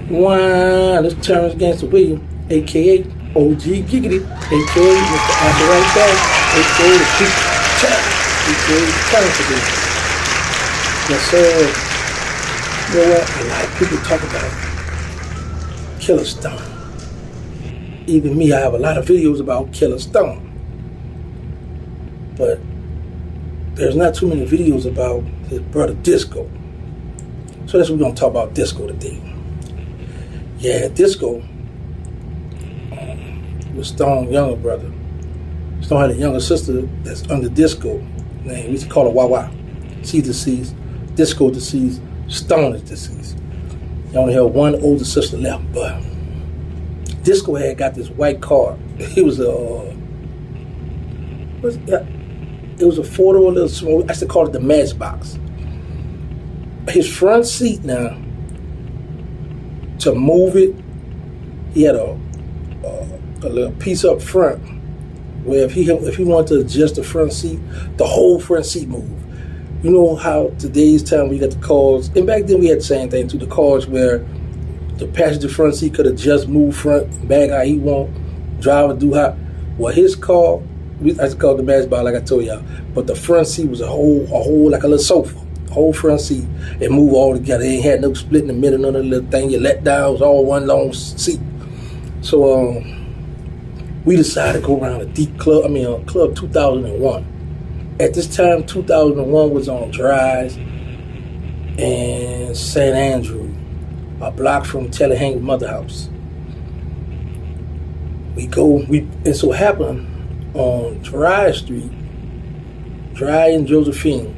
Wow, this Terrence Gangster William, aka OG Giggity, aka Mr. Apple Right Back, aka the Chief Chat, aka the Terrence. Yes, sir. You know what? A lot of people talk about Killer Stone. Even me, I have a lot of videos about Killer Stone. But there's not too many videos about his brother Disco. So that's what we're going to talk about Disco today. Yeah, Disco was Stone's younger brother. Stone had a younger sister that's under Disco name. We used to call her Wawa. She's deceased. Disco deceased. Stone is deceased. He only had one older sister left, but Disco had got this white car. It was a four-door little small. I used to call it the Matchbox. His front seat now, to move it, he had a little piece up front where if he wanted to adjust the front seat, the whole front seat moved. You know how today's time we got the cars, and back then we had the same thing too, the cars where the passenger front seat could adjust, move front, back how he want, driver do how. Well, his car, I used to call it the Matchbox like I told y'all, but the front seat was a whole like a little sofa. Whole front seat, it moved all together. It ain't had no split in the middle, none of the little thing you let down. It was all one long seat. So we decided to go around a deep club. Club 2001. At this time, 2001 was on Dries and St. Andrew, a block from Telehank's mother house. And so happened on Dries Street, Dry and Josephine.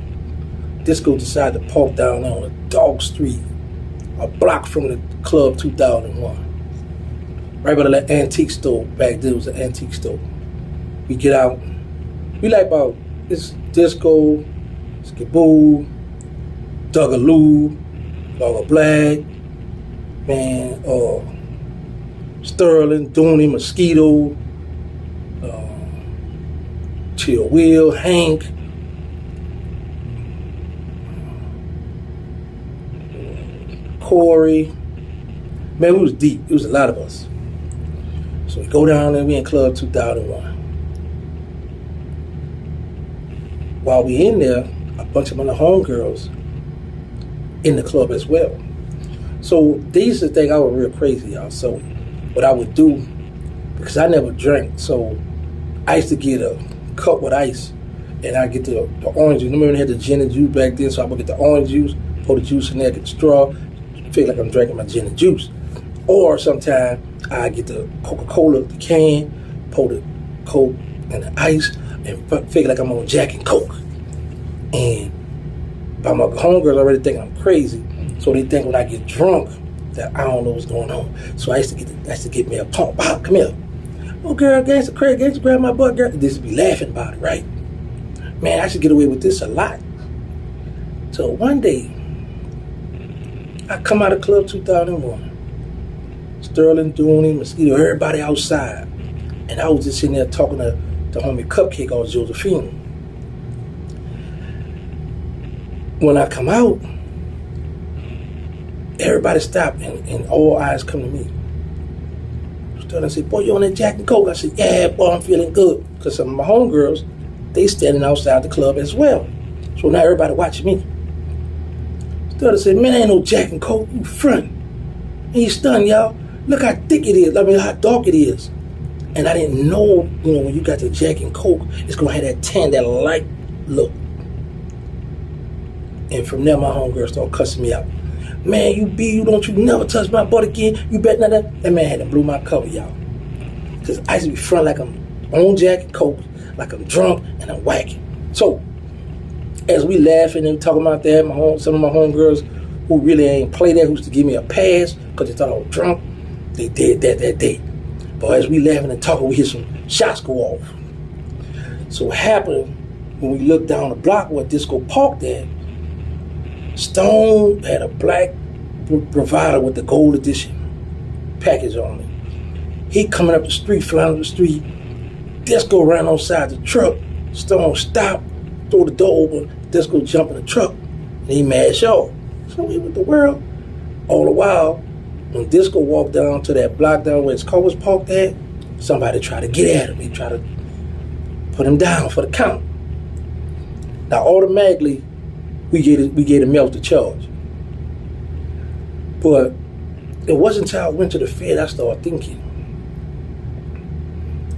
Disco decided to park down there on a dog street, a block from the Club 2001. Right by the antique store. Back then it was an antique store. We get out. We like about this Disco, Skiboo, Dougaloo, Dogger Black, man, Sterling, Dooney, Mosquito, Chill Will, Hank, Corey. Man, we was deep. It was a lot of us. So we go down there, we in Club 2001. While we in there, a bunch of other homegirls in the club as well. So they used to think I was real crazy, y'all. So what I would do, because I never drank, so I used to get a cup with ice, and I get the orange juice. Remember when they had the gin and juice back then, so I would get the orange juice, pour the juice in there, get the straw, feel like I'm drinking my gin and juice. Or sometimes I get the Coca-Cola, the can, pour the Coke and the ice, and feel like I'm on Jack and Coke. And by my homegirls already think I'm crazy, so they think when I get drunk that I don't know what's going on. So I used to get me a pump. Bob, come here. Oh girl, gangsta Craig, gangsta grab my butt, girl. They used to be laughing about it, right? Man, I should get away with this a lot. So one day, I come out of Club 2001. Sterling, Dooney, Mosquito, everybody outside. And I was just sitting there talking to the homie Cupcake on Josephine. When I come out, everybody stopped and all eyes come to me. Sterling said, boy, you on that Jack and Coke? I said, yeah, boy, I'm feeling good. Because some of my homegirls, they standing outside the club as well. So now everybody watching me. Sterling said, man, ain't no Jack and Coke, you front. And you stunned, y'all. Look how thick it is, how dark it is. And I didn't know, when you got the Jack and Coke, it's gonna have that tan, that light look. And from there, my homegirl started cussing me out. Man, you don't you never touch my butt again. You bet not that man had to blew my cover, y'all. Cause I used to be front like I'm on Jack and Coke, like I'm drunk and I'm whacking. So, as we laughing and talking about that, some of my homegirls who really ain't play that, who used to give me a pass because they thought I was drunk, they did that day. But as we laughing and talking, we hear some shots go off. So what happened, when we looked down the block where Disco parked at, Stone had a black Bravado with the gold edition package on it. He coming up the street, flying up the street. Disco ran outside the truck. Stone stopped, throw the door open. Disco jump in the truck, and he mad sure. So we with the world. All the while, when Disco walked down to that block down where his car was parked at, somebody tried to get at him. He tried to put him down for the count. Now, automatically, we gave the Melf the charge. But it wasn't until I went to the Fed I started thinking.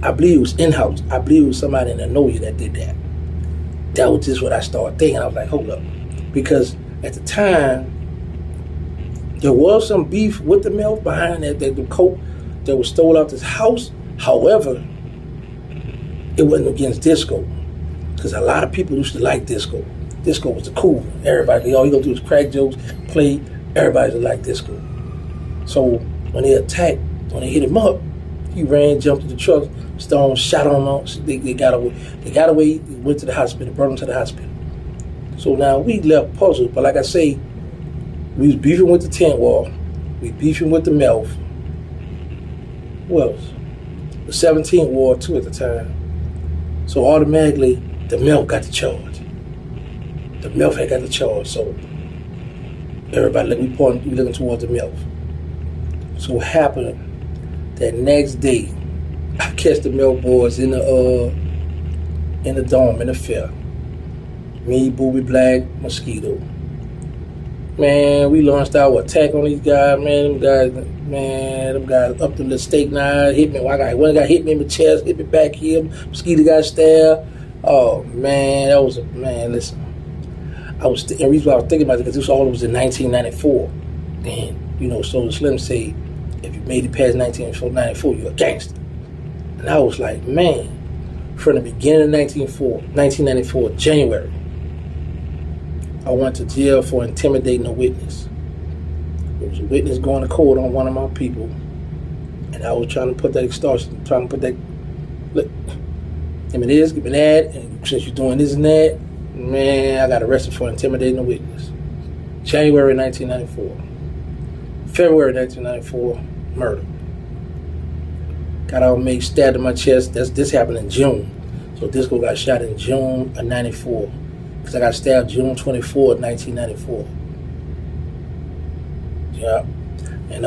I believe it was in-house. I believe it was somebody in the know that did that. That was just what I started thinking. I was like, hold up. Because at the time, there was some beef with the Melf behind the coat that was stole out this house. However, it wasn't against Disco. Because a lot of people used to like Disco. Disco was the cool one. Everybody, all you gonna do is crack jokes, play. Everybody like Disco. So when they attacked, when they hit him up, he ran, jumped to the truck. Stone shot him out. They got away. They got away. Went to the hospital. Brought him to the hospital. So now we left puzzled. But like I say, we was beefing with the tent wall. We beefing with the Melf. Who else? The 17th Ward too at the time. So automatically, the Melf got the charge. The Melf had got the charge. So everybody, we looking towards the Melf. So what happened that next day, I catch the Melf boys in the dome, in the fair. Me, Booby Black, Mosquito. Man, we launched our attack on these guys, man. Them guys up to the steak knife, hit me. One guy hit me in the chest, hit me back here. Mosquito got stabbed. Oh, man, listen. The reason why I was thinking about it, because this all was in 1994. And, Soulja Slim say, if you made it past 1994, you're a gangster. And I was like, man, from the beginning of 1994, January, I went to jail for intimidating a witness. There was a witness going to court on one of my people, and I was trying to put that extortion, look, give me this, give me that, and since you're doing this and that, man, I got arrested for intimidating a witness. January 1994. February 1994, murder. Got out made stabbed in my chest. This happened in June. So Disco got shot in June of 94. Because I got stabbed June 24, 1994. Yeah. And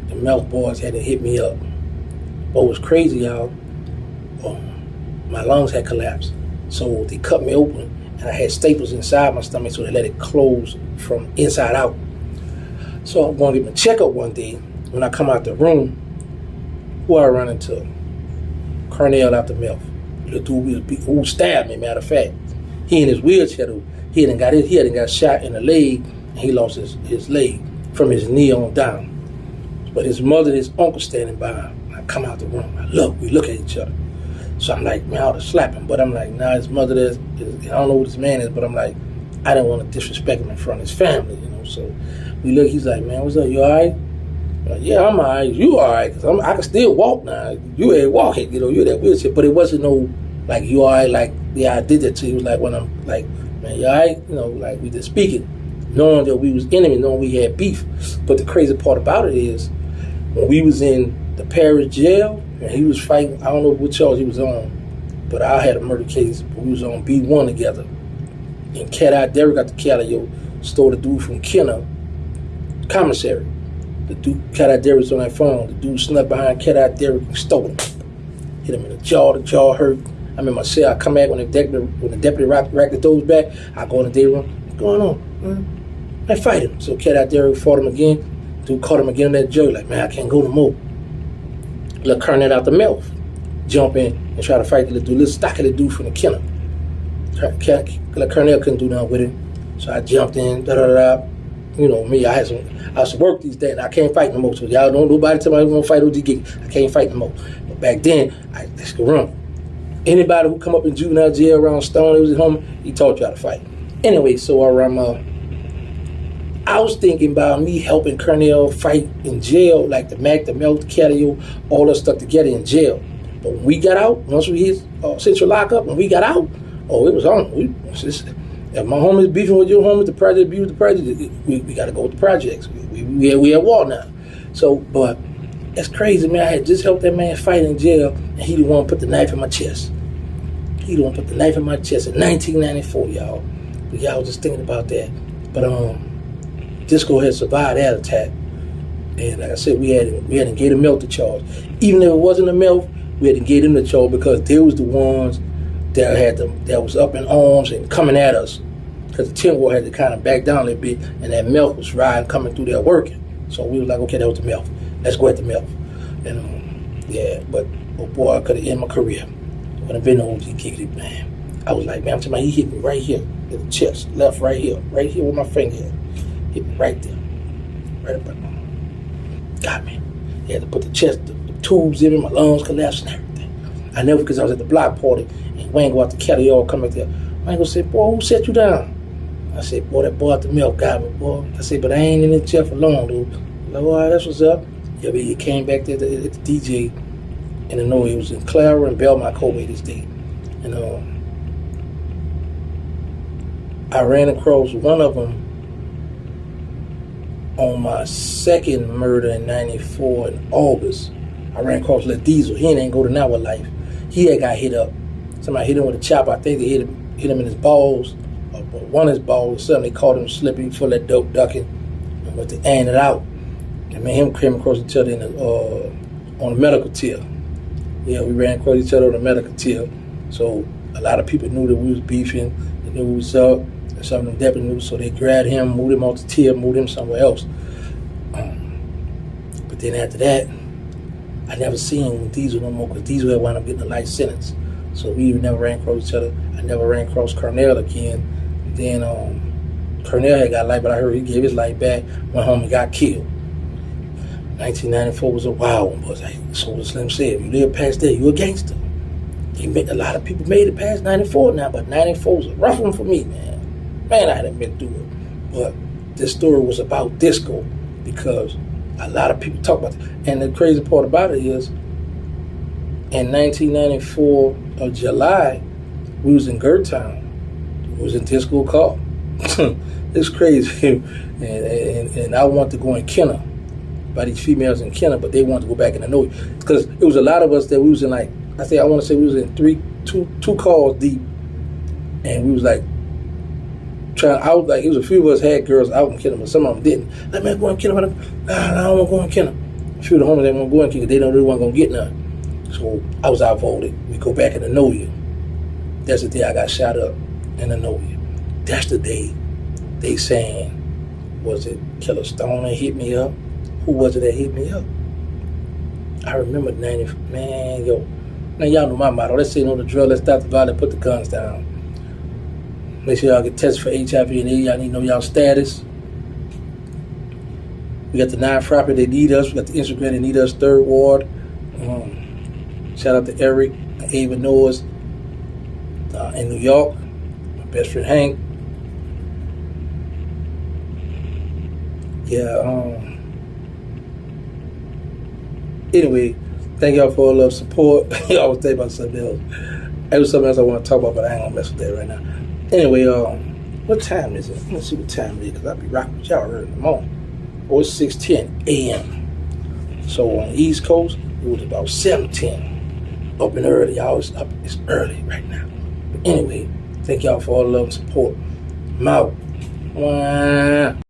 the Melf boys had to hit me up. What was crazy, y'all, my lungs had collapsed. So they cut me open, and I had staples inside my stomach, so they let it close from inside out. So I'm going to get my checkup one day. When I come out the room, who I run into? Cornell out the Melf. The dude who stabbed me, matter of fact. He in his wheelchair, he hadn't got shot in the leg, and he lost his leg from his knee on down. But his mother and his uncle standing by him. I come out the room, we look at each other. So I'm like, man, I ought to slap him. But I'm like, nah, his mother I don't know who this man is, but I'm like, I didn't want to disrespect him in front of his family, So we look, he's like, man, what's up, you all right? I'm like, yeah, I'm all right. You all right? Because I can still walk now. You ain't walking, you're that wheelchair. But it wasn't no, like, you all right? Like, yeah, I did that to you. It was like when I'm like, man, you all right? Like we just speaking, knowing that we was enemies, knowing we had beef. But the crazy part about it is, when we was in the Paris jail, and he was fighting, I don't know what charge he was on, but I had a murder case, but we was on B1 together. And Cat Eye Derrick got the Callio, stole the dude from Kenner commissary. The dude, Cat Eye Derrick was on that phone. The dude snuck behind Cat Eye Derrick and stole him. Hit him in the jaw hurt. I'm in my cell. I come back when the deputy racked the doors back. I go in the day room. What's going on? I fight him. So Cat Eye Derrick fought him again. Dude caught him again in that jail. Like, man, I can't go no more. Let Cornell out the Melf, jump in and try to fight the little stocky dude from the Kenner. Cornell couldn't do nothing with him, so I jumped in. Me, I had some work these days. And I can't fight no more. So y'all don't nobody tell me I'm gonna fight OG Gig. I can't fight no more. But back then, let's go run. Anybody who come up in juvenile jail around Stone, it was at home. He taught you how to fight. Anyway, so I was thinking about me helping Cornell fight in jail, like the Mac, the Melf, the Catio, all us stuck together in jail. But when we got out, once we hit central lockup, when we got out, it was on. If my homies beefing with your homies, the project beef with the project, we got to go with the projects. We at war now. So, but that's crazy, man. I had just helped that man fight in jail, and he the one put the knife in my chest. He the one put the knife in my chest in 1994, y'all. But y'all was just thinking about that. But Disco had survived that attack. And like I said, we had to get him milk to charge. Even if it wasn't a milk, we had to get him to charge because they was the ones that was up in arms and coming at us. Because the Tin War had to kind of back down a little bit, and that milk was riding, coming through there working. So we was like, okay, that was the milk. Let's go at the milk. And yeah, but oh boy, I could have ended my career. When I've been on GK, man. I was like, man, I'm talking about he hit me right here in the chest, left, right here with my finger. Hit me right there, right up at my. God, man, he had to put the tubes in me, my lungs collapsed and everything. I never, because I was at the block party, and Wayne go out the Kelly all come up there. Wayne go say, boy, who set you down? I said, boy, that boy at the milk got me, boy. I said, but I ain't in the chair for long, dude. Like, all right, that's what's up. Yeah, but he came back there at the DJ, and I know he was in Clara and Belmont Kobe this day. And I ran across one of them on my second murder in 94 in August. I ran across Lil Diesel. He ain't go to Now with Life. He had got hit up. Somebody hit him with a chopper. I think they hit him in his balls, or one of his balls or something. They caught him slipping full of dope ducking and went to aim it out. And me and him came across each other on a medical tier. Yeah, we ran across each other on a medical tier. So a lot of people knew that we was beefing. They knew we was up. And some of them deputies knew, so they grabbed him, moved him off the tier, moved him somewhere else. But then after that, I never seen Diesel no more because Diesel had wound up getting a life sentence. So we never ran across each other. I never ran across Cornell again. And then Cornell had got life, but I heard he gave his life back, went home and got killed. 1994 was a wild one, but like so Slim said, if you live past that, you a gangster. A lot of people made it past 94 now, but 94 was a rough one for me, man. Man, I hadn't been through it. But this story was about disco because a lot of people talk about it. And the crazy part about it is, in 1994 of July, we was in Gertown. We was in Disco Call. It's crazy. and I wanted to go in Kenner by these females in Kenner, but they wanted to go back in the Noe. Because it was a lot of us that we was in like, I want to say we was in two calls deep. And we was like, it was a few of us had girls out in Kenner, but some of them didn't. Like, man, go in Kenner. Nah, I don't want to go in Kenner. A few of the homies didn't want to go in Kenner. They know they weren't going to get none. So I was outvoted. We go back in the Noe. That's the day I got shot up in the Noe. That's the day they saying, was it Killer Stone that hit me up? Who was it that hit me up? I remember 90, man, yo. Now y'all know my motto. Let's say no the drill, let's stop the violence, put the guns down. Make sure y'all get tested for HIV and AIDS. Y'all need to know y'all status. We got the non-profit, they need us. We got the Instagram, they need us, Third Ward. Shout out to Eric, Ava Noahs in New York. My best friend Hank. Yeah, anyway, thank y'all for all the support. I always think about something else. There was something else I want to talk about, but I ain't gonna mess with that right now. Anyway, what time is it? Let's see what time it is, because I'll be rocking with y'all early in the morning. Oh, it's 6:10 a.m. So on the East Coast, it was about 7:10. Up and early, y'all. It's early right now. But anyway, thank y'all for all the love and support. I'm out. Mwah.